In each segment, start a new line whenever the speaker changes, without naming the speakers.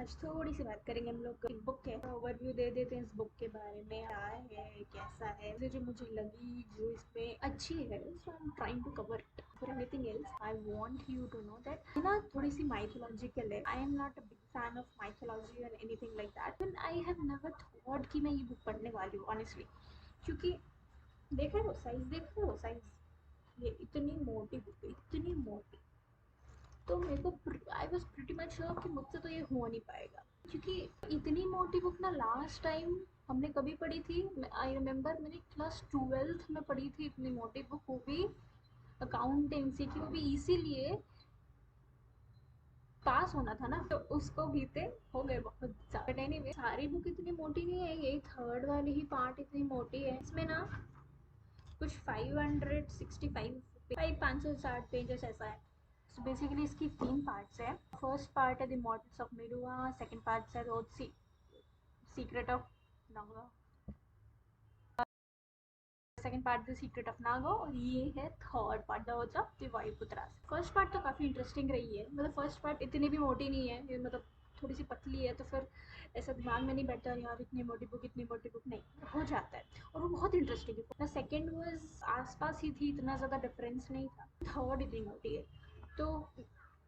आज थोड़ी सी बात करेंगे हम लोग एक बुक है, ओवरव्यू दे देते हैं इस बुक के बारे में, क्या है कैसा है, जो मुझे लगी जो इसमें अच्छी है, so I am trying to cover it. For anything else I want you to know that ना थोड़ी सी माइथोलॉजिकल है। I am not a big fan of mythology और anything like that, and I have never thought कि मैं ये book पढ़ने वाली हूँ ऑनेस्टली। क्योंकि देखा है वो साइज, देखा है वो साइज, ये इतनी मोटी बुक है, इतनी मोटी। तो मेरे को I was pretty much sure कि मुझसे तो ये हो नहीं पाएगा, क्योंकि इतनी मोटी बुक ना लास्ट टाइम हमने कभी पढ़ी थी। आई रिमेम्बर मैंने क्लास 12th में पढ़ी थी इतनी मोटी बुक, वो भी अकाउंटेंसी की, वो भी इसीलिए पास होना था ना, तो उसको बीते हो गए बहुत ज़्यादा। बट एनीवे सारी बुक इतनी मोटी नहीं है, यही थर्ड वाली ही पार्ट इतनी मोटी है। इसमें ना कुछ 565 560 पेजेस ऐसा है। सो बेसिकली इसकी 3 पार्ट्स है। फर्स्ट पार्ट है the immortals of Meluha, second part है the secret of Naga, second part the secret of Naga, और ये है third part the words of the Vayuputra. First part तो काफ़ी इंटरेस्टिंग रही है, मतलब फर्स्ट पार्ट इतनी भी मोटी नहीं है, ये मतलब थोड़ी सी पतली है, तो फिर ऐसा दिमाग में नहीं बैठता यार इतनी मोटी बुक, इतनी मोटी बुक, नहीं हो जाता है। और वो बहुत इंटरेस्टिंग है। सेकेंड वॉज आसपास ही थी, इतना ज़्यादा डिफरेंस नहीं था। थर्ड इतनी मोटी है, तो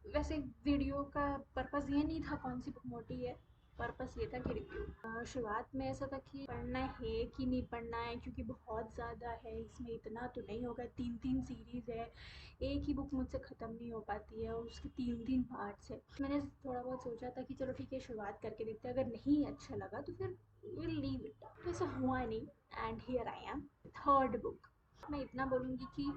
वैसे वीडियो का पर्पज़ ये नहीं था कौन सी बुक मोटी है, पर्पस ये था कि रिव्यू। शुरुआत में ऐसा था कि पढ़ना है कि नहीं पढ़ना है, क्योंकि बहुत ज़्यादा है, इसमें इतना तो नहीं होगा, 3 सीरीज़ है, एक ही बुक मुझसे ख़त्म नहीं हो पाती है, और उसके 3 पार्ट्स है। मैंने थोड़ा बहुत सोचा था कि चलो ठीक है शुरुआत करके देखते हैं, अगर नहीं अच्छा लगा तो फिर विल लीव इट। तो ऐसा हुआ नहीं, and here I am, third book. मैं इतना बोलूँगी कि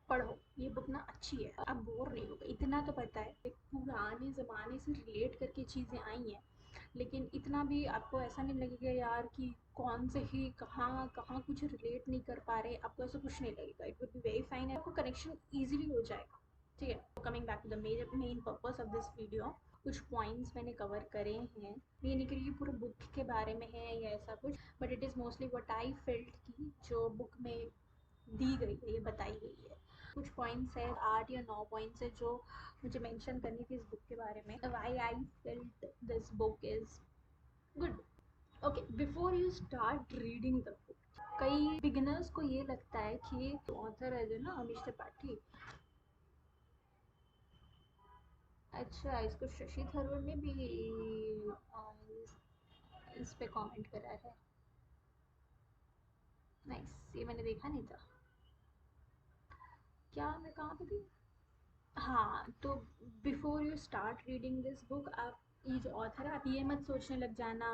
पढ़ो, ये बुक ना अच्छी है, आप बोर नहीं होगे। इतना तो पता है एक पुराने ज़माने से रिलेट करके चीज़ें आई हैं, लेकिन इतना भी आपको ऐसा नहीं लगेगा यार कि कौन से ही कहाँ कहाँ कुछ रिलेट नहीं कर पा रहे, आपको ऐसा कुछ नहीं लगेगा। It would be very fine, आपको कनेक्शन ईजिली हो जाएगा। ठीक है, coming back to the main purpose of this video, कुछ पॉइंट्स मैंने कवर करे हैं। ये नहीं कि ये पूरे बुक के बारे में है या ऐसा कुछ, but it is mostly what I felt की जो बुक में दी गई है, ये बताई गई है। कुछ पॉइंट्स है, 8 या 9 पॉइंट्स है जो मुझे मेंशन करनी थी इस बुक के बारे में, why I felt this book is good. Okay, before you start reading the book, कई बिगिनर्स को ये लगता है कि ऑथर है जो ना अमीश त्रिपाठी, अच्छा इसको शशि थरूर ने भी इस पे कमेंट करा है। नाइस, ये मैंने देखा नहीं था। क्या मैं कहाँ पे थी? हाँ, तो before you start reading this book, आप ये जो ऑथर है आप ये मत सोचने लग जाना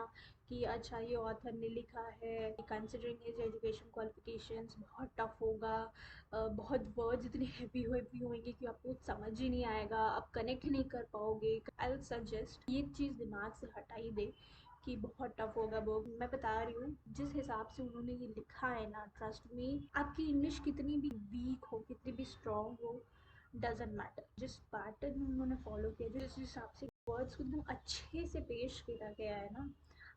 कि अच्छा ये ऑथर ने लिखा है कंसिडरिंग हिज एजुकेशन क्वालिफिकेशंस बहुत टफ होगा, बहुत वर्ड्स इतने हैवी हैवी होंगे कि आपको कुछ समझ ही नहीं आएगा, आप कनेक्ट ही नहीं कर पाओगे। आई विल सजेस्ट ये चीज़ दिमाग से हटाई दे कि बहुत टफ होगा बुक। मैं बता रही हूँ जिस हिसाब से उन्होंने ये लिखा है ना, ट्रस्ट मी, आपकी इंग्लिश कितनी भी वीक हो, कितनी भी स्ट्रॉन्ग हो, डजेंट मैटर। जिस पैटर्न उन्होंने फॉलो किया, जिस हिसाब से वर्ड्स को एकदम अच्छे से पेश किया गया है ना,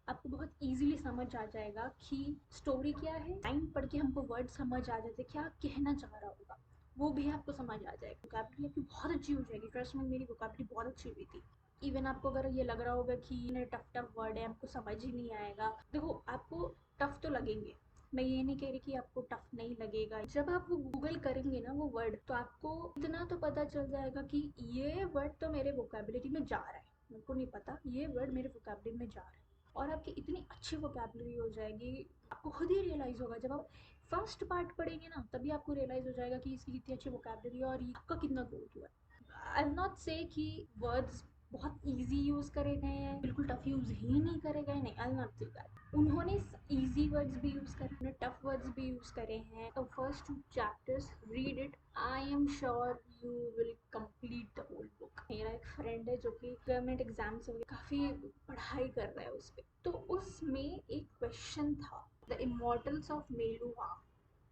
आपको बहुत इजीली समझ आ जाएगा कि स्टोरी क्या है। लाइन पढ़ के हमको वर्ड समझ आ जाते क्या कहना चाह रहा होगा, वो भी आपको समझ आ जाएगा। वोकैबुलरी आपकी बहुत अच्छी हो जाएगी, ट्रस्ट में मेरी वोकैबुलरी बहुत अच्छी हुई थी। इवन आपको अगर ये लग रहा होगा कि ये टफ टफ वर्ड है हमको समझ ही नहीं आएगा, देखो आपको टफ तो लगेंगे, मैं ये नहीं कह रही कि आपको टफ नहीं लगेगा। जब आप वो गूगल करेंगे ना वो वर्ड, तो आपको इतना तो पता चल जाएगा कि ये वर्ड तो मेरे वोकैबुलरी में जा रहा है, मेरे को नहीं पता ये वर्ड मेरे वोकैबुलरी में जा रहा है। और आपकी इतनी अच्छी वोकैबुलरी हो जाएगी, आपको खुद ही रियलाइज़ होगा जब आप फर्स्ट पार्ट पढ़ेंगे ना, तभी आपको रियलाइज़ हो जाएगा कि इसकी कितनी अच्छी वोकैबुलरी है और आपका कितना ग्रोथ हुआ है। आई विल नॉट से कि वर्ड्स बहुत इजी यूज़ करे गए हैं, बिल्कुल टफ यूज़ ही नहीं करे गए, नहीं, I will not say that. उन्होंने इजी वर्ड्स भी यूज़ करे, उन्होंने टफ वर्ड्स भी यूज़ करे हैं। तो first 2 chapters read it, I am sure you will complete the whole book. मेरा एक फ्रेंड है जो कि गवर्नमेंट एग्जाम्स वगैरह काफ़ी पढ़ाई कर रहा है उस पर, तो उसमें एक क्वेश्चन था, the immortals of Meluha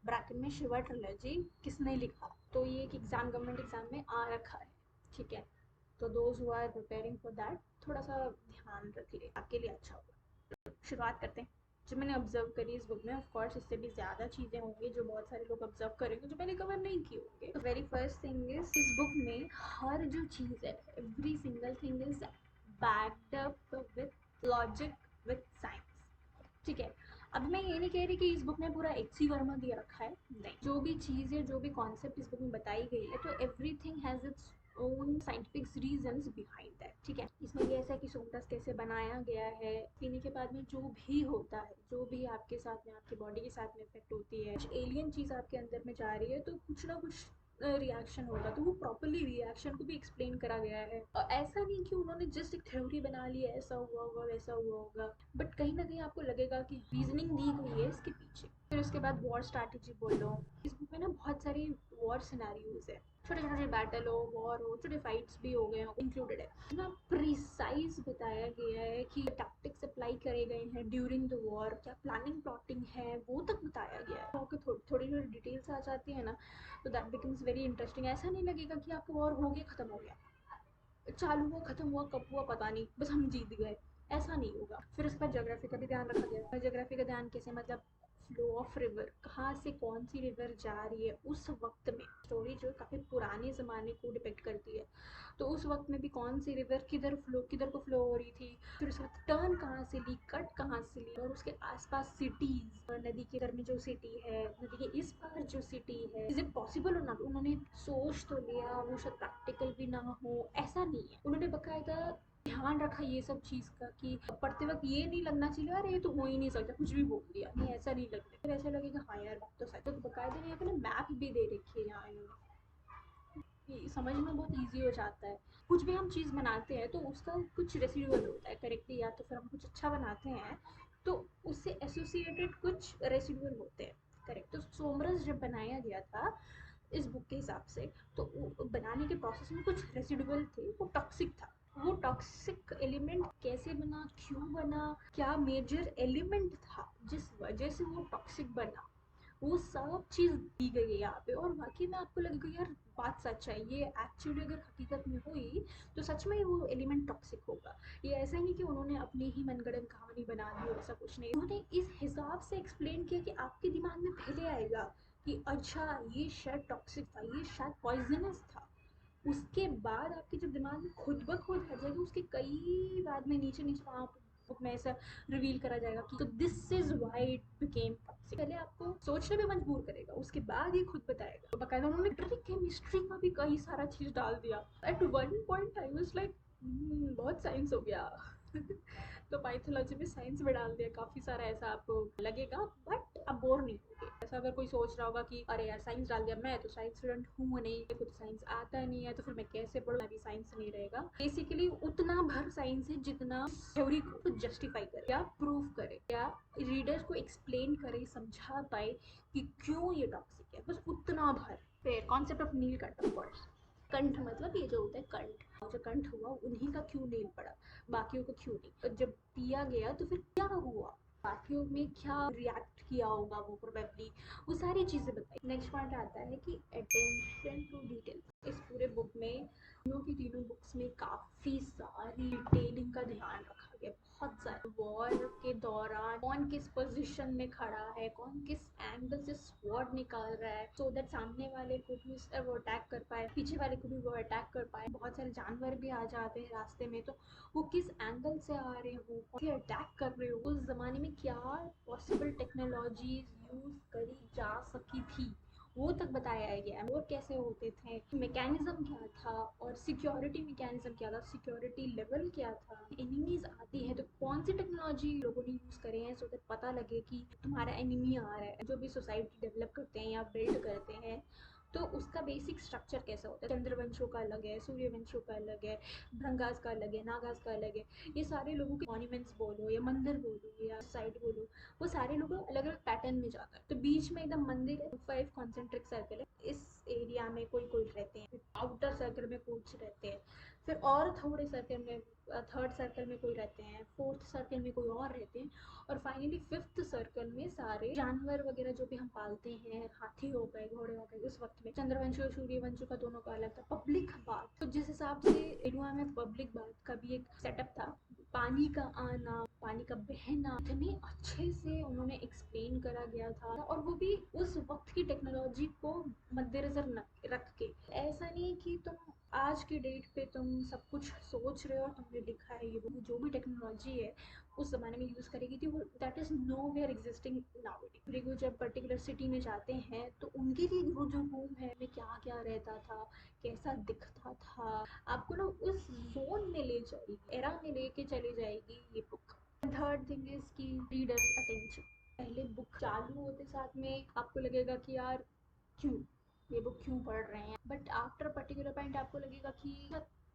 bracket में शिवा ट्रिलॉजी किसने लिखा। तो ये एक एग्ज़ाम गवर्नमेंट एग्ज़ाम में आ रखा है, ठीक है, तो those who are preparing for that थोड़ा सा ध्यान रख ले, आपके लिए अच्छा होगा। शुरुआत करते हैं। जो मैंने ऑब्जर्व करी इस बुक में, ऑफ कोर्स इससे भी ज़्यादा चीज़ें होंगी जो बहुत सारे लोग ऑब्जर्व करेंगे जो मैंने कवर नहीं की होंगे। तो वेरी फर्स्ट थिंग इज, इस बुक में हर जो चीज़ है, every single thing is backed up with logic, with science. ठीक है, अब मैं ये नहीं कह रही कि इस बुक में पूरा एक्सी वर्मा दे रखा है, नहीं, जो भी चीज़ है, जो भी कॉन्सेप्ट इस बुक में बताई गई है, तो everything has its own scientific reasons behind that, ठीक है। इसमें ये ऐसा है कि सोमरस कैसे बनाया गया है, पीने के बाद में जो भी होता है, जो भी आपके साथ में, आपकी बॉडी के साथ में इफेक्ट होती है, कुछ एलियन चीज़ आपके अंदर में जा रही है, तो कुछ ना कुछ रिएक्शन होगा, तो वो प्रॉपरली रिएक्शन को भी एक्सप्लेन करा गया है। और ऐसा नहीं कि उन्होंने जस्ट एक थ्योरी बना ली है, ऐसा हुआ होगा, वैसा हुआ होगा, बट कहीं ना कहीं आपको लगेगा कि रीजनिंग दी गई है इसके पीछे। फिर उसके बाद वॉर स्ट्रैटेजी बोलो, इस बुक में ना बहुत सारी वॉर सिनेरियोज है, छोटे छोटे बैटल हो, वॉर हो, छोटे फाइट्स भी हो गए इंक्लूडेड है। इतना प्रिसाइज बताया गया है कि टैक्टिक्स अप्लाई करे गए हैं ड्यूरिंग द वॉर, क्या प्लानिंग प्लॉटिंग है, वो तक बताया गया है। आपको थोड़ी थोड़ी डिटेल्स आ जाती है ना, तो दैट बिकम्स वेरी इंटरेस्टिंग। ऐसा नहीं लगेगा कि आपका वॉर हो गया, खत्म हो गया, चालू हुआ, खत्म हुआ, कब हुआ पता नहीं, बस हम जीत गए, ऐसा नहीं होगा। फिर उसके बाद ज्योग्राफी का भी ध्यान रखा गया। ज्योग्राफी का ध्यान कैसे, मतलब फ्लो ऑफ रिवर, कहाँ से कौन सी रिवर जा रही है उस वक्त में। स्टोरी जो काफ़ी पुराने ज़माने को डिपेक्ट करती है, तो उस वक्त में भी कौन सी रिवर किधर को फ्लो हो रही थी, फिर उसके बाद टर्न कहाँ से ली, कट कहाँ से ली, और उसके आसपास सिटीज़, नदी के इधर में जो सिटी है, नदी के इस पार जो सिटी है, इज इट पॉसिबल और नॉट। उन्होंने सोच तो लिया, वो शायद प्रैक्टिकल भी ना हो, ऐसा नहीं है। उन्होंने बकायदा ध्यान रखा ये सब चीज़ का कि पढ़ते वक्त ये नहीं लगना चाहिए अरे ये तो हो ही नहीं सकता, कुछ भी बोल दिया, नहीं ऐसा नहीं लगता। फिर ऐसा लगेगा हाँ यार बात तो सच। तो बकायदा नहीं, अपने मैप भी दे रखी है यहाँ इन्होंने, समझना बहुत ईजी हो जाता है। कुछ भी हम चीज़ बनाते हैं तो उसका कुछ रेसिडुअल होता है, करेक्टली, या तो फिर हम कुछ अच्छा बनाते हैं तो उससे एसोसिएटेड कुछ रेसिडुअल होते हैं, करेक्ट। तो सोमरस जब बनाया गया था इस बुक के हिसाब से, तो बनाने के प्रोसेस में कुछ रेसिडुअल थे, वो टॉक्सिक था। वो टॉक्सिक एलिमेंट कैसे बना, क्यों बना, क्या मेजर एलिमेंट था जिस वजह से वो टॉक्सिक बना, वो सब चीज़ दी गई है यहाँ पे। और वाकई में आपको लगेगा यार बात सच है, ये एक्चुअली अगर हकीकत में हुई तो सच में वो एलिमेंट टॉक्सिक होगा। ये ऐसा नहीं कि उन्होंने अपनी ही मनगढ़ंत कहानी बना दी, ऐसा कुछ नहीं। उन्होंने इस हिसाब से एक्सप्लेन किया कि आपके दिमाग में पहले आएगा कि अच्छा ये शायद टॉक्सिक था, ये शायद पॉइजनस था। उसके बाद आपके जब दिमाग में खुद ब खुद आ जाएगा, उसके कई बाद में नीचे नीचे वहाँ बुक में ऐसा रिवील करा जाएगा कि तो this is why it became toxic. पहले आपको सोचने पे मजबूर करेगा, उसके बाद ये खुद बताएगा। तो बकायदा उन्होंने केमिस्ट्री का भी कई सारा चीज डाल दिया। At one point I was like बहुत साइंस हो गया। तो पाइथोलॉजी में साइंस में डाल दिया काफ़ी सारा, ऐसा आपको लगेगा बट अब बोर नहीं होगे। ऐसा अगर कोई सोच रहा होगा कि अरे यार साइंस डाल दिया, मैं तो साइंस स्टूडेंट हूँ नहीं, कुछ साइंस आता नहीं है तो फिर मैं कैसे पढ़ूँ, अभी साइंस नहीं रहेगा। बेसिकली उतना भर साइंस है जितना थ्योरी को जस्टिफाई करे या प्रूव करे या रीडर्स को एक्सप्लेन करे, समझा पाए कि क्यों ये टॉक्सिक है, बस उतना भर। फिर कॉन्सेप्ट ऑफ नील कट, ऑफ कोर्स कंठ, मतलब ये जो होता है कंठ, जो कंठ हुआ उन्हीं का क्यों नील पड़ा, बाकियों को क्यों नहीं। जब पिया गया तो फिर क्या हुआ, बाकियों में क्या रिएक्ट किया होगा, वो प्रोबेबली वो सारी चीज़ें बताई। नेक्स्ट पॉइंट आता है कि अटेंशन टू डिटेल। इस पूरे बुक में तीनों की तीनों बुक्स में काफ़ी सारी डिटेलिंग का ध्यान रखा गया, बहुत सारे। वॉर के दौरान कौन किस पोजीशन में खड़ा है, कौन किस एंगल से स्वॉर्ड निकाल रहा है, सो दैट सामने वाले को भी वो अटैक कर पाए, पीछे वाले को भी वो अटैक कर पाए। बहुत सारे जानवर भी आ जाते हैं रास्ते में, तो वो किस एंगल से आ रहे हो, कैसे अटैक कर रहे हो, उस ज़माने में क्या पॉसिबल टेक्नोलॉजीज यूज़ करी जा सकी थी, वो तक बताया गया है। और कैसे होते थे, मैकेनिज्म क्या था, और सिक्योरिटी मैकेनिज्म क्या था, सिक्योरिटी लेवल क्या था। एनिमीज आती है तो कौन सी टेक्नोलॉजी लोगों ने यूज़ करे हैं, सो दैट पता लगे कि तुम्हारा एनिमी आ रहा है। जो भी सोसाइटी डेवलप करते हैं या बिल्ड करते हैं तो उसका बेसिक स्ट्रक्चर कैसा होता है। चंद्रवंशों का अलग है, सूर्यवंशों का अलग है, भृंगास का अलग है, नागास का अलग है। ये सारे लोगों के मॉन्यूमेंट्स बोलो या मंदिर बोलो या साइट बोलो, वो सारे लोगों अलग अलग पैटर्न में जाता है। तो बीच में एकदम मंदिर है, 5 कॉन्सेंट्रिक सर्कल है, इस एरिया में कोई कोई रहते हैं, आउटर सर्कल में कुछ रहते हैं, फिर और थोड़े सर्कल में, थर्ड सर्कल में कोई रहते हैं, फोर्थ सर्कल में कोई और रहते हैं, और फाइनली फिफ्थ सर्कल में सारे जानवर वगैरह जो भी हम पालते हैं, हाथी हो गए, घोड़े हो गए। उस वक्त में चंद्रवंश और सूर्यवंश का दोनों का अलग था। पब्लिक बात, तो जिस हिसाब से इंडिया में पब्लिक बात का भी एक सेटअप था, पानी का आना, पानी का बहना इतने अच्छे से उन्होंने एक्सप्लेन करा गया था, और वो भी उस वक्त की टेक्नोलॉजी को मद्देनजर रख के। ऐसा नहीं कि तुम आज की डेट पे तुम सब कुछ सोच रहे हो और तुमने लिखा है, ये जो भी टेक्नोलॉजी है उस ज़माने में यूज़ करेगी थी, वो that is nowhere existing nowadays. फिर वो जब पर्टिकुलर सिटी में जाते हैं तो उनके लिए वो जो रूम है में क्या क्या रहता था, कैसा दिखता था, आपको ना उस जोन में ले जाएगी, एरा में लेके चली जाएगी ये बुक। थर्ड थिंग इज़ की रीडर्स अटेंशन। पहले बुक चालू होते साथ में आपको लगेगा कि यार क्यों ये बुक क्यों पढ़ रहे हैं, बट आफ्टर पर्टिकुलर पॉइंट आपको लगेगा कि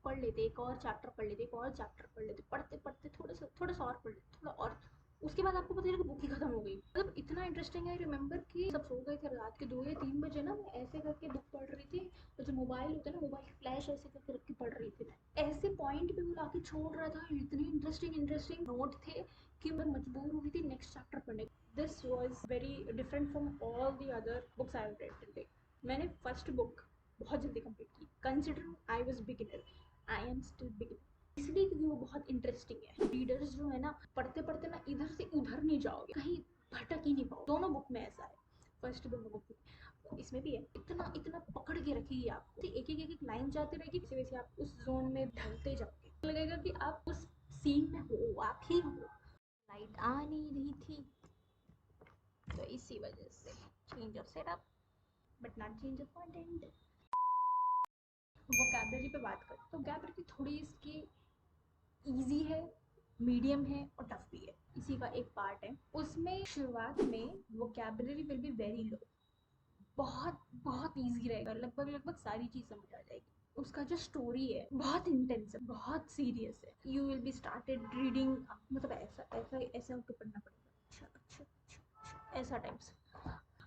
पढ़ लेते, एक और चैप्टर पढ़ लेते, एक और चैप्टर पढ़ लेते, पढ़ते पढ़ते थोड़ा सा और पढ़ लेते, थोड़ा और, उसके बाद आपको पता चला कि बुक ही खत्म हो गई। मतलब इतना इंटरेस्टिंग है। रिमेंबर कि सब सो गए थे रात के 2 या 3 बजे ना, मैं ऐसे करके बुक पढ़ रही थी, तो जो मोबाइल होता है ना, मोबाइल फ्लैश ऐसे करके रख के पढ़ रही थी मैं, ऐसे पॉइंट पे वो लाके छोड़ रहा था। इतनी इंटरेस्टिंग इंटरेस्टिंग नोट थे कि मैं मजबूर हुई थी नेक्स्ट चैप्टर पढ़ने। This was very different from all the other books I read till. मैंने फर्स्ट बुक बहुत जल्दी कंप्लीट की, considering I was beginner, I am still beginner, इसलिए क्योंकि वो बहुत इंटरेस्टिंग है। रीडर्स जो है ना, पढ़ते पढ़ते ना इधर से उधर नहीं जाओगे, कहीं भटक ही नहीं पाओ। दोनों बुक में ऐसा है, फर्स्ट दोनों बुक में, इसमें भी है। इतना इतना पकड़ के रखेगी आपको, एक एक लाइन जाती रहेगी, वैसे वैसे आप उस जोन में ढलते जाओगे, लगेगा कि आप उस सीन में हो, आप ही हो। लाइट आ नहीं रही थी तो इसी वजह से change of setup, but not change of content. Vocabulary पे बात करें तो वोकैबलरी थोड़ी इसकी ईजी है, मीडियम है और टफ भी है। इसी का एक पार्ट है, उसमें शुरुआत में vocabulary will be very low, बहुत बहुत ईजी रहेगा, लगभग लगभग सारी चीज़ समझ आ जाएगी। उसका जो स्टोरी है बहुत इंटेंस है, बहुत सीरियस है। You will be started reading, मतलब ऐसा ऐसा ऐसा होकर पढ़ना पड़ेगा, अच्छा अच्छा अच्छा अच्छा ऐसा टाइप्स।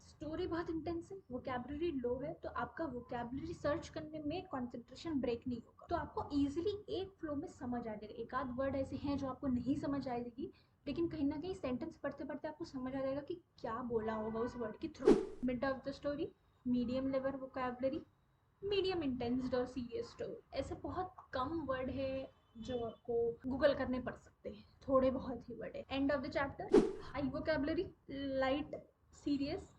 स्टोरी बहुत इंटेंस है, वोकैबलरी लो है, तो आपका वोकैबलरी सर्च करने में कंसंट्रेशन ब्रेक नहीं होगा, तो आपको इजीली एक फ्लो में समझ आ जाएगा। एक आध वर्ड ऐसे हैं जो आपको नहीं समझ आएगी, लेकिन कहीं ना कहीं सेंटेंस पढ़ते पढ़ते आपको समझ आ जाएगा कि क्या बोला होगा उस वर्ड के through. Mid of the story, medium level vocabulary, medium intense और सीरियस स्टोरी। ऐसे बहुत कम वर्ड है जो आपको गूगल करने पड़ सकते हैं, थोड़े बहुत ही वर्ड है। End of the chapter, high vocabulary, light serious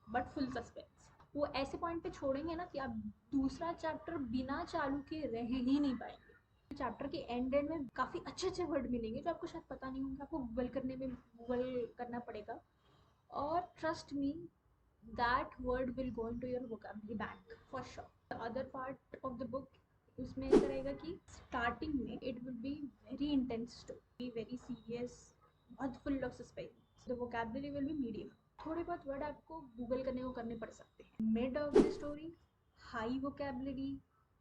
but full suspense. वो ऐसे पॉइंट पे छोड़ेंगे ना कि आप दूसरा चैप्टर बिना चालू के रह ही नहीं पाएंगे। चैप्टर के एंड में काफ़ी अच्छे अच्छे वर्ड मिलेंगे जो आपको शायद पता नहीं होंगे, आपको गूगल करने में गूगल करना पड़ेगा। और trust me, that word will go into your vocabulary bank for sure. The other part of the book, उसमें ऐसा रहेगा कि स्टार्टिंग में it will be very intense story, very serious, बहुत full of suspense. The vocabulary will be medium, थोड़े बहुत word आपको Google करने को करने पड़ सकते हैं। Mid of the story, high vocabulary,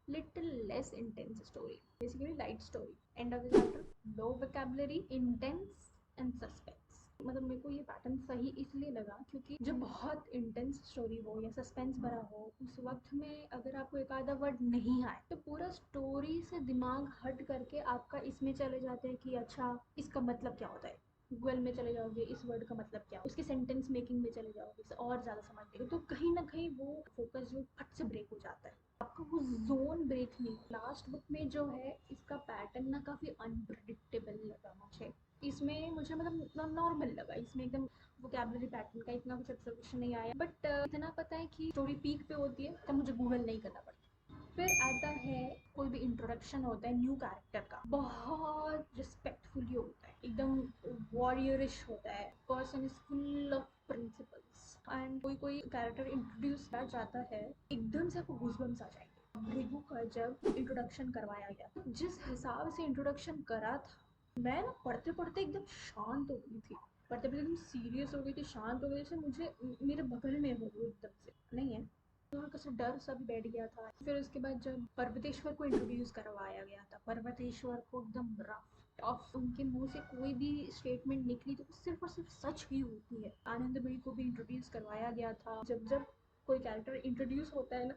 little less intense story, basically light story. End of the chapter, low vocabulary, intense and suspense. मतलब मेरे को ये पैटर्न सही इसलिए लगा क्योंकि जब बहुत इंटेंस स्टोरी हो या सस्पेंस भरा हो, उस वक्त में अगर आपको एक आधा वर्ड नहीं आए तो पूरा स्टोरी से दिमाग हट करके आपका इसमें चले जाते हैं कि अच्छा इसका मतलब क्या होता है। गूगल में चले जाओगे, इस वर्ड का मतलब क्या, उसके सेंटेंस मेकिंग में चले जाओगे, और ज़्यादा समझ लेंगे, तो कहीं ना कहीं वो फोकस जो फट से ब्रेक हो जाता है, आपका वो जोन ब्रेक नहीं। लास्ट बुक में जो है इसका पैटर्न ना काफ़ी अनप्रिडिक्टेबल लगा मुझे। इसमें मुझे मतलब नॉर्मल लगा, इसमें एकदम वोकैबुलरी पैटर्न का इतना कुछ ऑब्जर्वेशन नहीं आया, बट इतना पता है कि स्टोरी पीक पे होती है तब मुझे गूगल नहीं करना पड़ता। फिर आता है, कोई भी इंट्रोडक्शन होता है न्यू कैरेक्टर का, बहुत रिस्पेक्टफुली होता है, एकदम वॉरियरिश होता है, person is full of principles. And कोई कोई कैरेक्टर इंट्रोड्यूस किया जाता है, एकदम से आपको गूज़बम्स आ जाएंगे। भृगु का जब इंट्रोडक्शन करवाया गया, जिस हिसाब से इंट्रोडक्शन करा था, मैं ना पढ़ते पढ़ते एकदम शांत हो गई थी, पढ़ते पढ़ते एकदम सीरियस हो गई थी, शांत हो गई, जैसे मुझे मेरे बगल में हो वो एकदम से नहीं है, थोड़ा सा डर सा भी बैठ गया था। फिर उसके बाद जब पर्वतेश्वर को इंट्रोड्यूस करवाया गया था, पर्वतेश्वर को एकदम रफ टफ, उनके मुंह से कोई भी स्टेटमेंट निकली तो सिर्फ और सिर्फ सच ही होती है। आनंद भाई को भी इंट्रोड्यूस करवाया गया था। जब जब कोई कैरेक्टर इंट्रोड्यूस होता है ना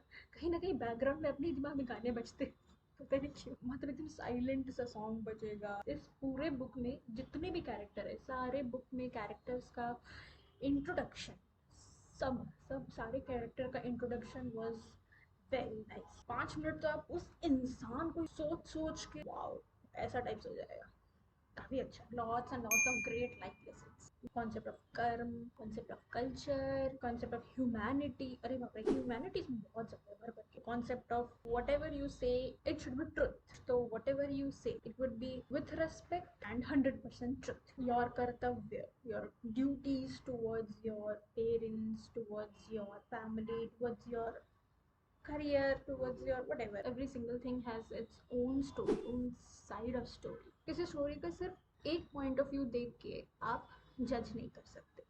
कहीं बैकग्राउंड में अपने दिमाग में गाने बजते, पता नहीं क्यों, मतलब एकदम साइलेंट सा सॉन्ग बजेगा। इस पूरे बुक में जितने भी कैरेक्टर है, सारे बुक में कैरेक्टर्स का इंट्रोडक्शन, सब सब सारे कैरेक्टर का introduction was very nice. 5 minute तो आप उस इंसान को सोच सोच के वाओ ऐसा टाइप्स हो जाएगा, काफ़ी अच्छा। Lots and lots of great life lessons. Concept of karma, concept of culture, concept of humanity, अरे बाप रे ह्यूमैनिटी इसमें बहुत ज्यादा भर भर के, concept of whatever you say it should be truth, तो whatever you say it would be with respect and 100% truth. Your कर्तव्य, your duties towards your parents, towards your family, towards your career, towards your whatever, every single thing has its own story, own side of story। किसी story का सिर्फ एक point of view देख के आप जज नहीं कर सकते।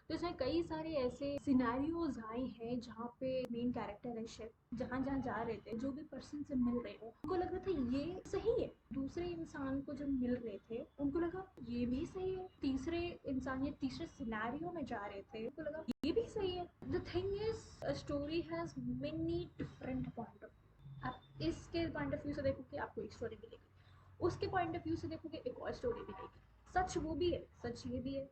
तो इसमें कई सारे ऐसे सिनेरियोज आए हैं जहाँ पे मेन कैरेक्टर है शिव, जहाँ जहाँ जा रहे थे, जो भी पर्सन से मिल रहे हो उनको लग रहा था ये सही है, दूसरे इंसान को जब मिल रहे थे उनको लगा ये भी सही है, तीसरे इंसान या तीसरे सिनेरियो में जा रहे थे उनको लगा ये भी सही है। The thing is a story has many different point of view. आप इसके पॉइंट ऑफ व्यू से देखोगे आपको एक स्टोरी मिलेगी, उसके पॉइंट ऑफ व्यू से देखोगे एक और स्टोरी मिलेगी। सच वो भी है, सच ये भी है,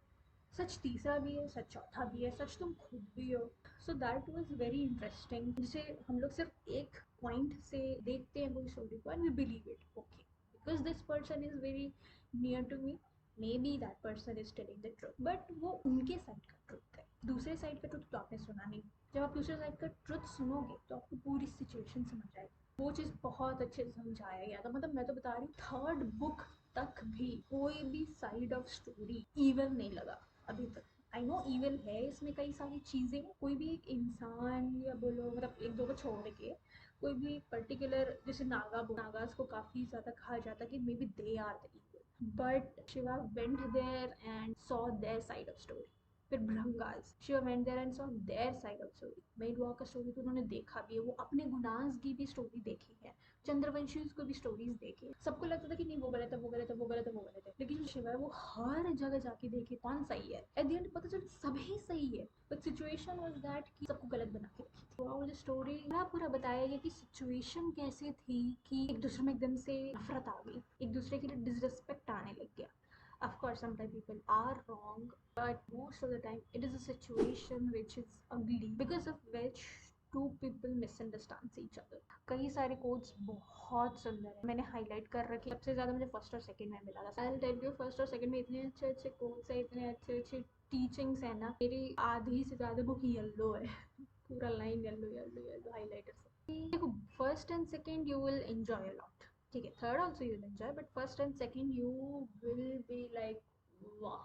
सच तीसरा भी है, सच चौथा भी है, सच तुम खुद भी हो। So that was very interesting, जिसे हम लोग सिर्फ एक पॉइंट से देखते हैं कोई स्टोरी को and we believe it, okay because this person is very near to me, maybe that person is telling the truth, but वो उनके साइड का ट्रुथ है, दूसरे साइड का ट्रुथ तो आपने सुना नहीं। जब आप दूसरे साइड का ट्रुथ सुनोगे तो आपको पूरी सिचुएशन समझ आएगी। वो चीज़ बहुत अच्छे से समझाया गया था, मतलब मैं तो बता रही हूँ थर्ड बुक तक भी कोई भी साइड ऑफ स्टोरी इवल नहीं लगा अभी तक। आई नो ईवल है इसमें कई सारी चीज़ें, कोई भी एक इंसान या बोलो मतलब एक दो को छोड़ के कोई भी पर्टिकुलर, जैसे नागास को काफ़ी ज़्यादा कहा जाता है कि maybe they are the evil, but Shiva went there and saw their side of story. फिर Brangas, Shiva went there and saw their side of story. Meluha का स्टोरी तो उन्होंने देखा भी है, वो अपने गुनाज की भी स्टोरी देखी है, चंद्रवंशी को भी स्टोरीज देखे, सबको लगता था कि नहीं वो गलत है, वो गलत है, वो गलत है, वो गलत है, लेकिन जो शिवा है वो हर जगह जाके देखे कौन सही है, एट द एंड पता चला सभी सही है, बट सिचुएशन वाज दैट कि सबको गलत बना के रखी थी। और जो स्टोरी पूरा बताया गया कि सिचुएशन कैसे थी कि एक दूसरे में एकदम से नफरत आ गई, एक दूसरे के लिए डिसरिस्पेक्ट आने लग गया। Of course, sometimes people are wrong, but most of the time it is a situation which is ugly because of which two people misunderstand each other। कई सारे कोड्स बहुत सुंदर है, मैंने हाईलाइट कर रखे, सबसे ज़्यादा मुझे फर्स्ट और सेकंड में मिला था। I'll tell you, फर्स्ट और सेकंड में इतने अच्छे अच्छे कोड्स है, इतने अच्छे अच्छे टीचिंग्स है ना, मेरी आधी से ज़्यादा बुक येलो है पूरा line yellow yellow yellow highlighter से। देखो first and second you will enjoy a lot, ठीक है, third also you will enjoy, but first and second you will be like वाह,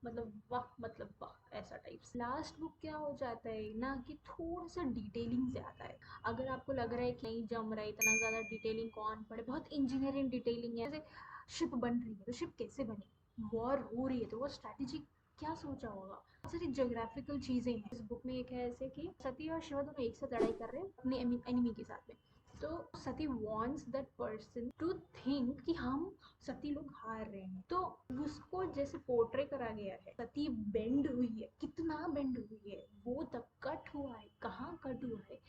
मतलब वाह, मतलब वाह ऐसा टाइप्स। लास्ट बुक क्या हो जाता है ना कि थोड़ा सा डिटेलिंग ज़्यादा है। अगर आपको लग रहा है कि नहीं जम रहा है इतना ज़्यादा डिटेलिंग कौन पढ़े, बहुत इंजीनियरिंग डिटेलिंग है, जैसे शिप बन रही है तो शिप कैसे बनी, वॉर हो रही है तो वो स्ट्रैटेजी क्या सोचा होगा, बहुत सारी जोग्राफिकल चीज़ें हैं इस बुक में। एक है ऐसे कि सती और शिवा दोनों एक साथ लड़ाई कर रहे हैं अपने एनिमी के साथ में, तो Sati wants that person to think कि हम सती लोग हार रहे हैं, तो उसको जैसे पोर्ट्रे करा गया है, सती बेंड हुई है, कितना बेंड हुई है, वो तब कट हुआ है, कहाँ कट हुआ है,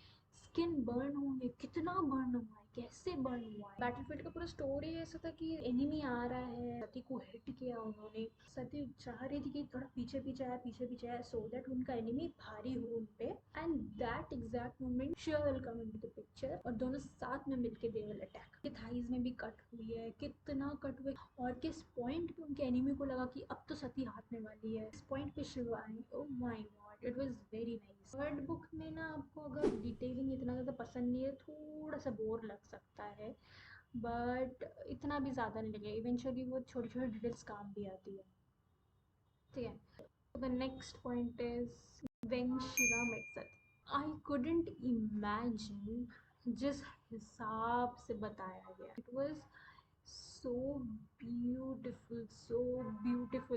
स्किन बर्न हुई है, कितना बर्न हुआ है, कैसे बर्न हुआ है। बैटलफील्ड का पूरा स्टोरी ऐसा था कि एनिमी आ रहा है, सती को हिट किया उन्होंने, सती चाह रही थी कि थोड़ा पीछे पीछे आया, पीछे पीछे आया, सो दैट उनका एनिमी भारी हो उन पे, and that exact moment Shiva will come into the picture और दोनों साथ में मिलके दे विल अटैक। के थाइज में भी कट हुई है, कितना कट हुए, और किस पॉइंट पे उनके एनिमी को लगा कि अब तो सती हारने वाली है, इस पॉइंट पे शिवा आई, oh my god it was very nice. Third book में ना आपको अगर डिटेलिंग इतना ज़्यादा पसंद नहीं है, थोड़ा सा बोर लग सकता है, बट इतना भी ज़्यादा नहीं लगेगा, इवेंचुअली वो छोटी छोटी डिटेल्स काम भी आती है, ठीक है। The next point is when Shiva met Sati, I couldn't imagine जिस हिसाब से बताया गया, इट वॉज सो ब्यूटिफुल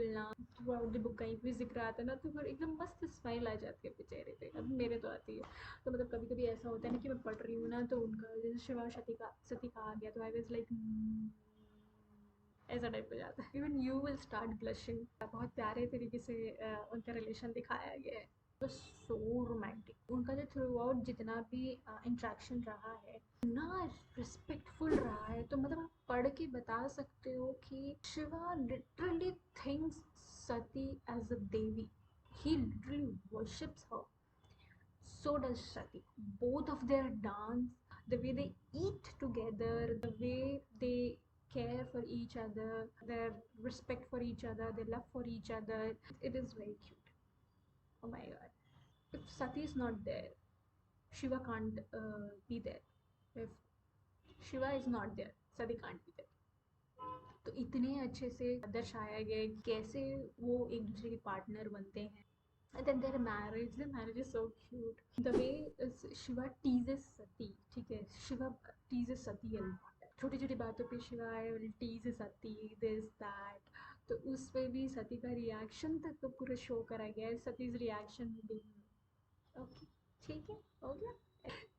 ना। थ्रू आउट द बुक कहीं भी जिक्र आता है ना तो फिर एकदम मस्त स्माइल आ जाती है अपने चेहरे पे, अब मेरे तो आती है। तो मतलब कभी कभी ऐसा होता है ना कि मैं पढ़ रही हूँ ना तो उनका जैसे शिवा सती का आ गया तो आई वाज लाइक ऐसा टाइप हो जाता है, even you will start blushing. बहुत प्यारे तरीके से उनका रिलेशन दिखाया गया है, तो सो रोमांटिक। उनका जो थ्रू आउट जितना भी इंट्रैक्शन रहा है ना रिस्पेक्टफुल रहा है, तो मतलब आप पढ़ के बता सकते हो कि Shiva literally thinks Sati as a devi, he literally worships her, so does Sati. Both of their dance, the way they eat together, the way they care for each other, their respect for each other, their love for each other. It is very cute. Oh my god. If Sati is not there, Shiva can't be there. If Shiva is not there, Sati can't be there. तो इतने अच्छे से दर्शाया गया है कैसे वो एक दूसरे के पार्टनर बनते हैं. And then their marriage is so cute. The way Shiva teases Sati, ठीक है, Shiva teases Sati a lot. छोटी छोटी बातों पे Shiva will tease Sati, this that. तो उस पे भी सती का रिएक्शन तक तो पूरा शो करा गया है. सतीज रिएक्शन भी ओके ठीक है हो गया.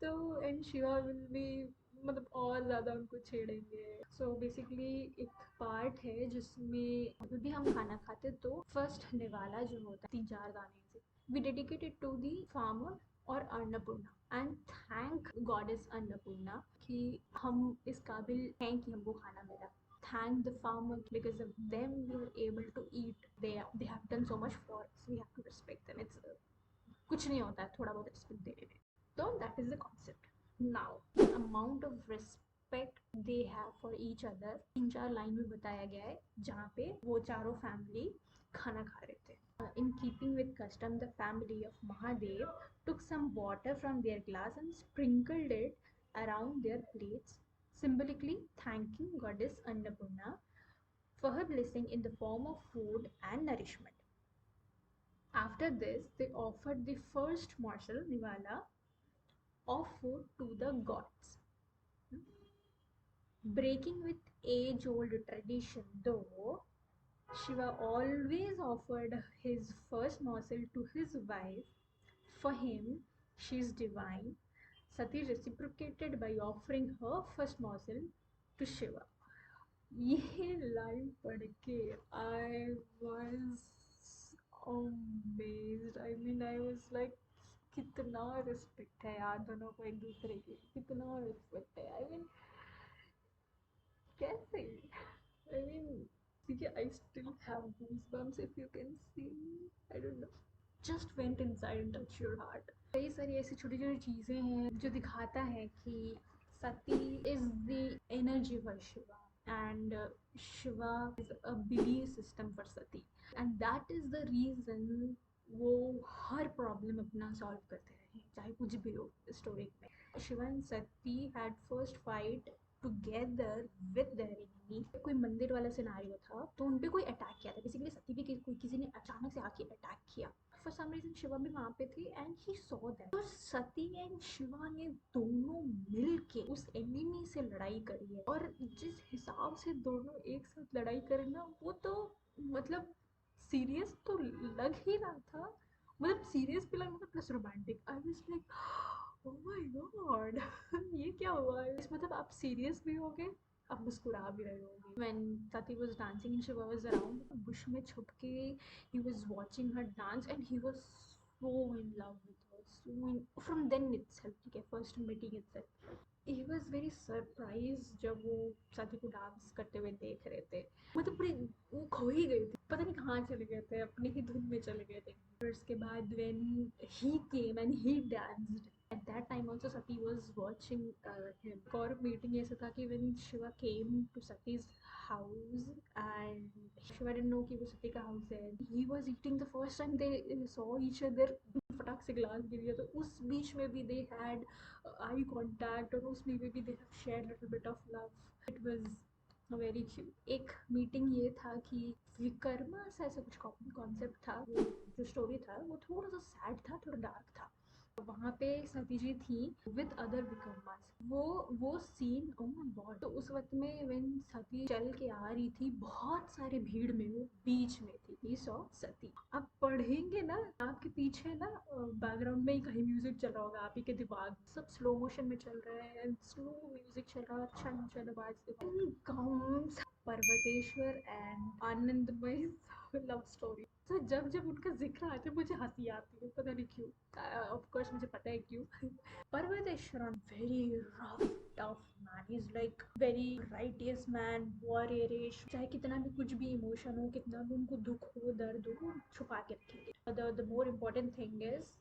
तो एंड शिवा विल भी मतलब और ज़्यादा उनको छेड़ेंगे. सो बेसिकली एक पार्ट है जिसमें जब भी हम खाना खाते तो फर्स्ट निवाला जो होता है 3-4 दाने से we dedicated to the farmer और Annapurna and thank goddess Annapurna कि हम इस काबिल हैं कि हमको खाना मिला. Thank the farmer because of them we were able to eat. They have done so much for us. We have to respect them. It's कुछ नहीं होता है थोड़ा बहुत रिस्पेक्ट दे देते. तो that is the concept. Now amount of respect they have for each other 3-4 line में बताया गया है जहाँ पे वो चारों फैमिली खाना खा रहे थे. In keeping with custom, the family of Mahadev took some water from their glass and sprinkled it around their plates, symbolically thanking goddess Annapurna for her blessing in the form of food and nourishment. After this, they offered the first morsel, Nivala, of food to the gods. Breaking with age-old tradition, though, Shiva always offered his first morsel to his wife. For him, she is divine. Sati reciprocated by offering her first morsel to Shiva. ये line पढ़ के I was amazed. I mean, I was like, कितना respect है यार दोनों को एक दूसरे के, कितना रिस्पेक्ट है. I mean, कैसे? I mean, देखिए, I still have goosebumps if you can see. I don't know. Just went inside and touched your heart. कई सारी ऐसी छोटी छोटी चीज़ें हैं जो दिखाता है कि सती is the energy for Shiva and Shiva is a belief system for Sati. And that is the reason वो हर प्रॉब्लम अपना सॉल्व करते रहे चाहे कुछ भी हो स्टोरी में. Shiva and Sati had first fight together with their enemy. कोई मंदिर वाला सिनारियो था तो उन पे कोई अटैक किया था. बेसिकली सती भी कोई किसी ने अचानक से आके अटैक किया. फॉर सम रीजन शिवा भी वहाँ पे थे एंड ही सॉ दैट. तो सती एंड शिवा ने दोनों मिल के उस एनिमी से लड़ाई करी है. और जिस हिसाब से दोनों एक साथ लड़ाई करना वो तो मतलब सीरियस तो लग ही रहा था. मतलब सीरियस भी लग रहा था plus romantic. I was like oh my God ये क्या हुआ है. मतलब आप सीरियस भी हो गए आप मुस्कुरा भी रहे होगे. When Sati was dancing and Shiva was around, bush में छुप के he was watching her dance and he was so in love with her. So from then itself, ठीक है, first meeting itself, he was very surprised जब वो सती को dance करते हुए देख रहे थे. मतलब पूरी वो खो ही गई थी, पता नहीं कहाँ चले गए थे, अपनी ही धुन में चले गए थे. फिर उसके बाद when he came and he danced, at that time also Sati was watching him. और meeting ऐसा था कि when Shiva came to Sati's house and Shiva didn't know कि वो सती का house है. He was eating the first time they saw each other. फटाक से ग्लास गिर गया. तो उस बीच में भी they had eye contact और उसमें भी they have shared little bit of love. It was very cute. एक मीटिंग ये था कि विकर्मा ऐसा कुछ कॉन्सेप्ट था. वो जो स्टोरी था वो थोड़ा सा सैड था, थोड़ा डार्क था. वहाँ पे सती जी थी विद अदर विकर्मास. वो सीन ओ माय गॉड. तो उस वक्त में व्हेन सती चल के आ रही थी बहुत सारे भीड़ में वो बीच में थी. ही सॉ सती. आप पढ़ेंगे ना आपके पीछे ना बैकग्राउंड में ही कहीं म्यूजिक चल रहा होगा. आप ही के दिमाग सब स्लो मोशन में चल रहे हैं. स्लो म्यूजिक चल रहा है. अच्छा चलो बात पर्वतेश्वर एंड आनंदमय लव स्टोरी. तो जब जब उनका जिक्र आता है मुझे हंसी आती है, पता नहीं क्यों. ऑफ कोर्स मुझे पता है क्यों. Parvateshwaran very rough tough man. He's like very righteous man, warriorish. चाहे कितना भी कुछ भी इमोशन हो, कितना भी उनको दुख हो दर्द हो, छुपा के रखेंगे. The more important thing is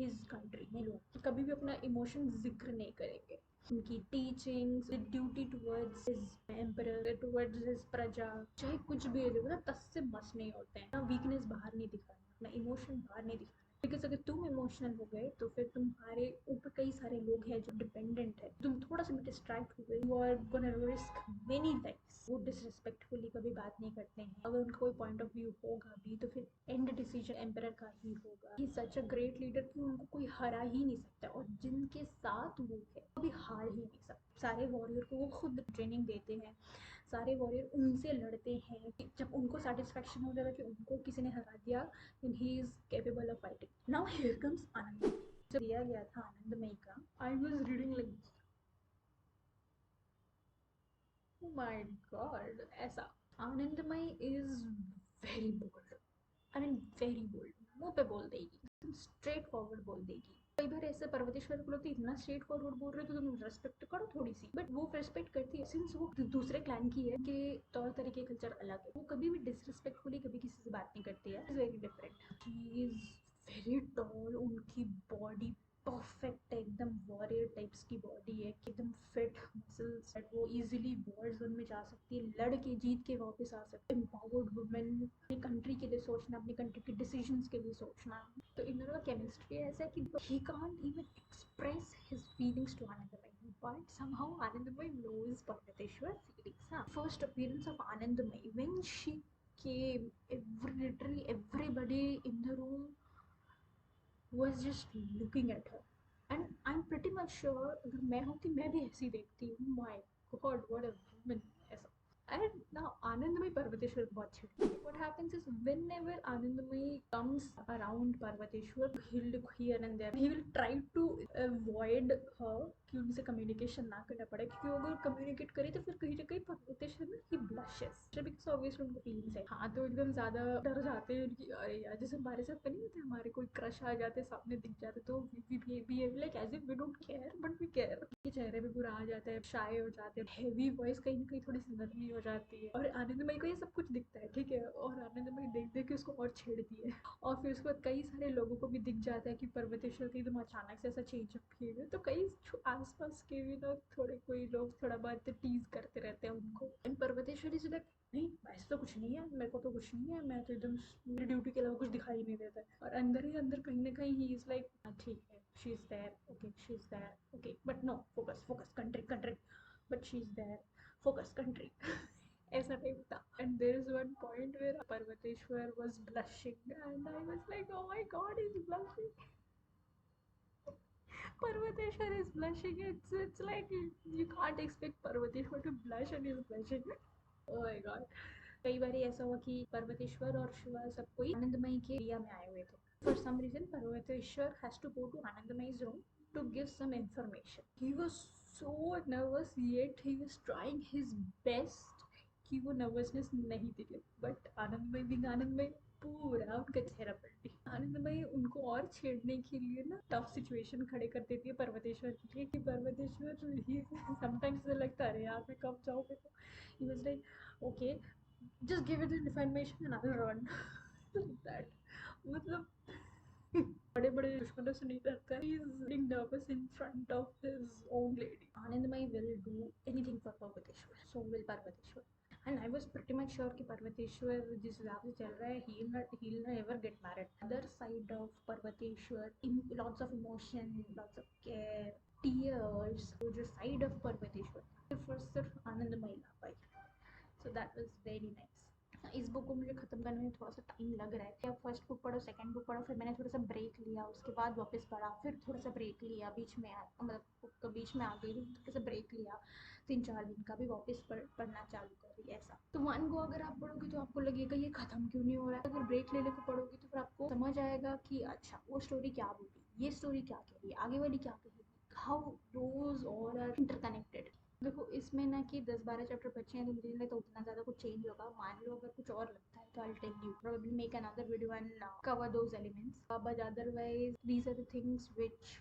his country. नहीं लोग कभी भी अपना इमोशन जिक्र नहीं करेंगे. उनकी teachings, duty towards his emperor, towards his प्रजा, चाहे कुछ भी हो जाए, तस से मस नहीं होते हैं ना। वीकनेस बाहर नहीं दिखाना, अपना इमोशन बाहर नहीं दिखाना, बिकॉज अगर तुम इमोशनल हो गए तो फिर तुम्हारे ऊपर कई सारे लोग हैं जो डिपेंडेंट है। तुम थोड़ा सा भी डिस्ट्रैक्ट हो गए, you are gonna risk many lifes. वो डिसरिस्पेक्टफुली कभी बात नहीं करते हैं, अगर उनका कोई पॉइंट ऑफ व्यू होगा भी तो फिर एंड डिसीजन एम्परर का ही होगा। ही सच अ ग्रेट लीडर कि उनको कोई हरा ही नहीं सकता, और जिनके साथ वो है कभी हार ही नहीं सकता। सारे वॉरियर को वो खुद ट्रेनिंग देते हैं, सारे वॉरियर उनसे लड़ते हैं। जब उनको सेटिस्फेक्शन हो जाता है कि उनको किसी ने हरा दिया, then he is capable of fighting. Now here comes Anand. जब दिया गया था आनंदमयी का, I was reading like, oh my god, ऐसा। आनंदमयी is very bold. I mean very bold. मुंह पे बोल देगी, एकदम स्ट्रेट फॉरवर्ड बोल देगी। कई बार ऐसे पर्वतेश्वर को लगता है इतना स्ट्रेट फॉरवर्ड बोल रहे हो तो तुम रेस्पेक्ट करो थोड़ी सी, बट वो रेस्पेक्ट करती है सिंस वो दूसरे क्लैन की है, के तौर तरीके कल्चर अलग है। वो कभी भी डिसरिस्पेक्टफुली कभी किसी से बात नहीं करती है। Is very different, she is very tall, उनकी बॉडी परफेक्ट है, एकदम वॉरियर टाइप्स की बॉडी है, एकदम फिट मसल्स, वो इजीली वॉर जोन में जा सकती है, लड़ के जीत के वापस आ सकती है। एम्पावर्ड वुमेन, अपनी कंट्री के लिए सोचना, अपनी कंट्री के डिसीजंस के लिए सोचना। तो इन दोनों का केमिस्ट्री ऐसा है कि he can't even express his feelings to Anandmayi, but somehow Anandmayi knows Parvateshwar feelings. Huh? First appearance of Anandamayi, when she came, literally everybody in the room was just looking at her. And I'm pretty much sure अगर मैं होती मैं भी ऐसी देखती हूँ। My God, what a woman! ऐसा। And now Anandamayi Parvateshwar को बहुत छिड़ती है। What happens is whenever Anandamayi comes around Parvateshwar, he'll look here and there. He will try to avoid her कि उनसे कम्युनिकेशन ना करना पड़े, क्योंकि अगर कम्युनिकेट करे तो फिर कहीं ना कहीं परवतेश्वर में ही ब्लशेस, बिकॉज ऑब्वियसली उनको फीलिंग्स है। हाँ, तो एकदम ज्यादा डर जाते हैं उनकी, अरे यार जैसे हमारे साथ नहीं होते, हमारे कोई क्रश आ जाते सामने दिख जाते तो we behave like as if we don't care, but we care. के चेहरे पे पूरा आ जाता है, शाय हो जाते हैं, हैवी वॉइस कहीं ना कहीं थोड़ी सी नरमी हो जाती है। और आनंदमयी को ये सब कुछ दिखता है, ठीक है, और आनंदमयी देख देख के उसको और छेड़ती है। और फिर उसके बाद कई सारे लोगों को भी दिख जाता है कि पर्वतेश्वर का एकदम अचानक से ऐसा चेंज अप किए हुए, तो कई आसपास के भी लोग, थोड़े कोई लोग थोड़ा बहुत टीज करते रहते हैं उनको। एंड पर्वतेश्वर इज लाइक, नहीं ऐसा तो कुछ नहीं है, मेरे को तो कुछ नहीं है, मैं तो एकदम मेरी ड्यूटी के अलावा कुछ दिखाई नहीं देता है। और अंदर ही अंदर कहीं ना कहीं ही इज लाइक, ठीक है, she is there, okay she is there, okay, but no, focus focus country country, but she is there, focus country. ऐसा टाइप था। And there is one point where Parvateshwar was blushing and I was like, oh my god, is blushing, Parvateshwar is blushing. It's like you can't expect Parvateshwar to blush and he's blushing. Oh my god. कई बार ऐसा हुआ कि पर्वतेश्वर और शिवा सब कोई आनंदमयी के area में आए हुए थे। For some reason Parvateshwar has to go to Anandmayi's room to give some information. He was so nervous yet he was trying his best कि वो नर्वसनेस नहीं दिखे, बट आनंदमयी बिंग आनंदमयी पूरा उनका चेहरा पलटी। आनंदमयी उनको और छेड़ने के लिए ना टफ सिचुएशन खड़े कर देती है पर्वतेश्वर के लिए, कि पर्वतेश्वर ही समटाइम्स ऐसा लगता है, अरे यार मैं कब जाऊँगा, तो he was like, okay just give it the information and I will run. Like that. मतलब बड़े बड़े दुश्मनों से नहीं डरता है, he is being nervous in front of his own lady. Anandamayi will do anything for Parvateshwar, so will Parvateshwar. And I was pretty much sure कि पर्वतेश्वर जिस हिसाब से चल रहा है, he'll never get married. Other side of Parvateshwar, lots of emotion, lots of care, tears, वो जो side of Parvateshwar सिर्फ आनंदमयी ला पाई। So that was very nice. इस बुक को मुझे ख़त्म करने में थोड़ा सा टाइम लग रहा है। अब फर्स्ट बुक पढ़ो, सेकंड बुक पढ़ो, फिर मैंने थोड़ा सा ब्रेक लिया, उसके बाद वापस पढ़ा, फिर थोड़ा सा ब्रेक लिया, बीच में मतलब बुक का बीच में आ गई, थोड़ा सा ब्रेक लिया, 3-4 दिन का भी वापस पढ़ना चालू करी। ऐसा तो वन गो अगर आप पढ़ोगे तो आपको लगेगा ये ख़त्म क्यों नहीं हो रहा है। अगर ब्रेक ले लेकर पढ़ोगे तो फिर आपको समझ आएगा कि अच्छा वो स्टोरी क्या बोली, ये स्टोरी क्या कह रही है, आगे वाली क्या कहेगी, how those all are interconnected. देखो इसमें ना कि 10-12 चैप्टर बचे हैं तो मुझे नहीं लगता उतना ज़्यादा कुछ चेंज होगा। मान लो अगर कुछ और लगता है तो I tell you, probably make another video and cover those elements, but otherwise these are the things which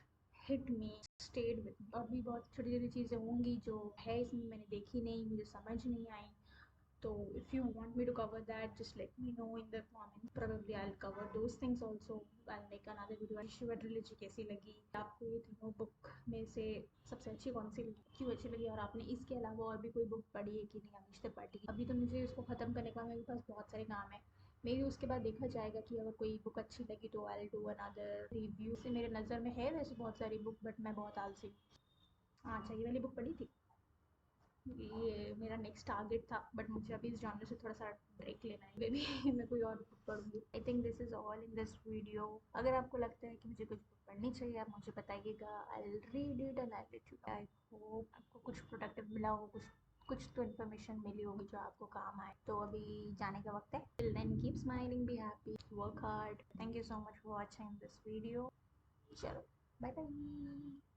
hit me, stayed with me. और भी बहुत छोटी छोटी चीज़ें होंगी जो है इसमें मैंने देखी नहीं, मुझे समझ नहीं आई। So if you want me to cover that, just let me know in the comments. Probably I'll cover those things also. I'll make another video. Shiva trilogy कैसी लगी आपको, ये तीनों बुक में से से सबसे अच्छी कौन सी लगी, क्यों अच्छी लगी, और आपने इसके अलावा और भी कोई बुक पढ़ी है कि नहीं अमीश त्रिपाठी की? अभी तो मुझे इसको ख़त्म करने का मेरे पास बहुत सारे काम है, मे भी उसके बाद देखा जाएगा कि अगर कोई बुक अच्छी लगी तो आई डू अनदर रिव्यू। से मेरे नज़र में है वैसे बहुत सारी बुक, बट मैं बहुत आलसी हूँ। हाँ अच्छा, ये वाली बुक पढ़ी थी, ये मेरा नेक्स्ट टारगेट था, बट मुझे अभी इस जॉनर से थोड़ा सा ब्रेक लेना है, मे बी मैं कोई और बुक पढ़ूंगी। I think this is all in this video. अगर आपको लगता है कि मुझे कुछ बुक पढ़नी चाहिए, आप मुझे बताइएगा, I will read it and I let you. I hope आपको कुछ प्रोडक्टिव मिला हो, कुछ तो इन्फॉर्मेशन मिली होगी जो आपको काम आए। तो अभी जाने का वक्त है। Till then keep smiling, be happy, work hard. Thank you so much for watching this video. चलो, बाय बाय।